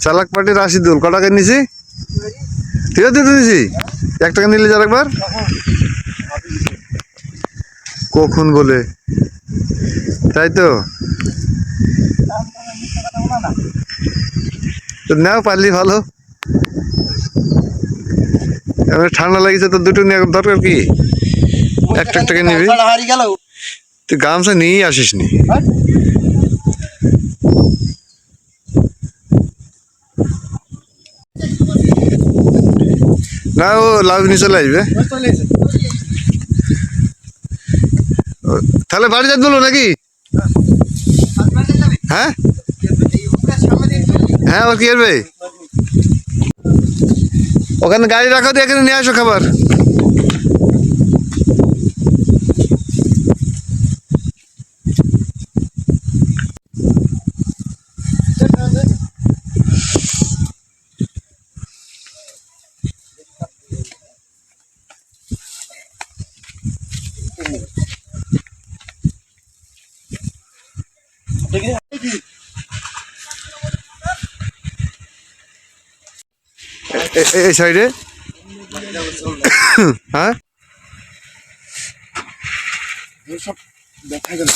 চালাক পার্টি রাশিদুল ক টাকা নিছি? ঠিক আছে নিছি। 1 টাকা নিলে যার একবার কখন বলে তাই তো নাও পারলি ভালো। ঠান্ডা লাগিছে তো দুটো নিয়ে দরকার কি? 1 টাকা নিবি তুই গামছা নিয়েই আসিস নি। না ও লাভ নিয়ে চলে আসবে। তাহলে বাড়ি যাই বলো নাকি? হ্যাঁ হ্যাঁ ও কি করবে? ওখানে গাড়ি রাখো দিয়ে এখানে নিয়ে আসো খাবার। এই সাইডে হ্যাঁ দেখা গেল।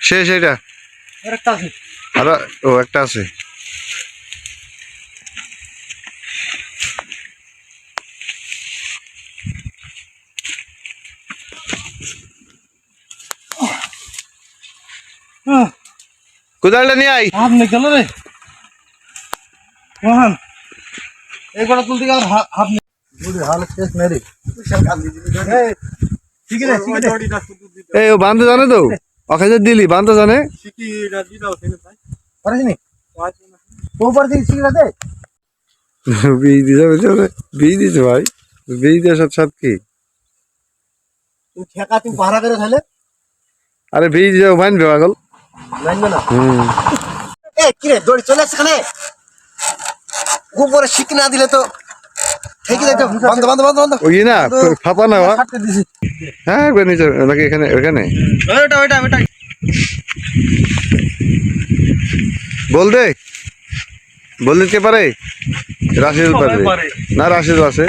শেষ এটা আর ও একটা আছে। কোদালটা নিয়ে আই। আপনি গেল রে মোহন এইবার তুলতে গেল আপনি হাল শেষ মেরে ঠিক আছে এই ও বান্ধব জানে তো ওখানে দিলি বান্ধব জানে বীজ দিছে বীজ দিছে ভাই বীজ দেওয়ার সাথে সাথে কি ঠেকা তুই ভাড়া করে তাহলে আরে বীজ দেওয়া ভাইনবে পাগল জানবে না। এ কি রে দড়ি চলে আসছে এখানে উপরে শিখ না দিলে তো ঠিক আছে বন্ধ বন্ধ বন্ধ বন্ধ ওই না ফাপা না হ্যাঁ নিচে নাকি এখানে ওখানে ওইটা ওইটা ওইটা বল দে বল দিতে পারে রাশিদুল পারবে না রাশিদুল আছে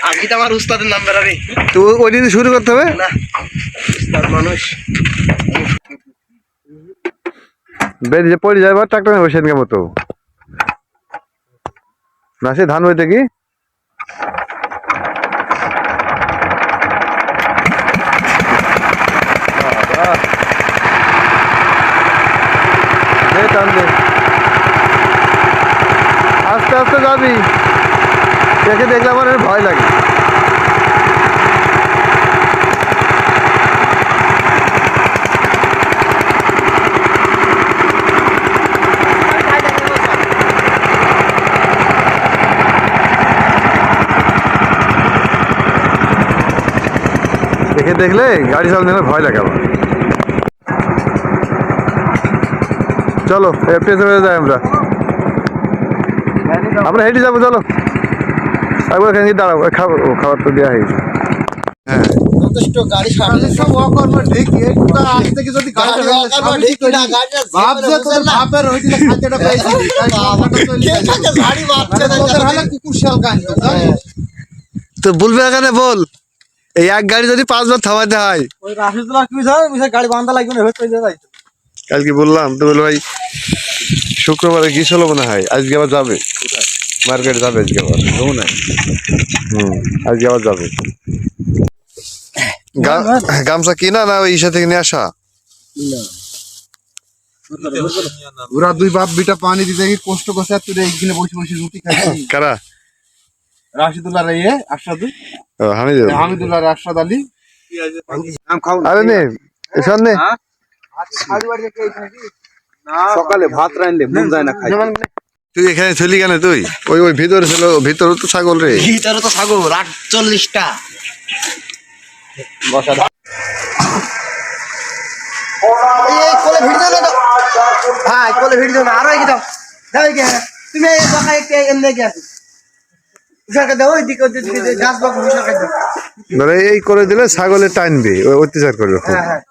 আমি তো আমার উস্তাদের নাম্বার আরে তো ওই দিন শুরু করতে হবে না উস্তাদ মানুষ বেরিয়ে পড়ে যাবে ট্রাক্টর নেবো সেদিনকে মতো না সে ধান বইতে কি আস্তে আস্তে যাবি দেখে দেখলে আমার ভয় লাগে। দেখে দেখলে গাড়ি চালানো ভয় লাগে আমার। চলো স্টেশনে যাই আমরা হেঁটে যাবো চলো একবার এখানে দাঁড়াবো খাবার তো দেওয়া হয়েছে। হ্যাঁ যথেষ্ট গাড়ি সামনে সব অকর্ম ঠিক একটু আজ থেকে যদি গাড়ি ঠিক না গাড়িটা ভাবছে তো ভাবের হইলে খাদ্যটা পেয়েছি গাড়ি মারছে না তাহলে কুকুর শাল কাঁদে তো বলবে এখানে বল এই এক গাড়ি যদি 5 বার থামাতে হয় ওই রাশিদুল কি জানো মিশা গাড়ি বাঁধা লাগবে না হয়ে যাবে। কালকে বললাম তো বলে ভাই শুক্রবারে কি চলো মনে হয় আজকে আবার যাবে মার্কেট যাবে আজকে আবার আজকে আবার যাবে গামছা কিনা না ওই ইসা থেকে নিয়ে আসা ওরা দুই বাপ বিটা পানি দিতে কষ্ট করছে তুই এইখানে বসে বসে রুটি খাচ্ছিস কারা রাশিদুল্লাহ রে আরশাদু হামিদুল হামিদুল্লাহ রে আরশাদ আলী আরে নে এসব নে সকালে ভাত রাইলে মন যায় না খাই তুই এখানে ছিলি কেন তুই ওই ওই ভিতরে ছিল ভিতরে তো ছাগল রে ভিতরে তো ছাগল 48টা বসা এই কোলে ভিড় দাও না ভাই কোলে ভিড় দাও না আরো কি দাও দাও কি তুমি এই বাকা একটা এমনি কি আছে উসাকে দাও ওই দিকে গাছ বাগ উসাকে দাও ধরে এই করে দিলে ছাগলে টানবে অত্যাচার করবে খুব। হ্যাঁ হ্যাঁ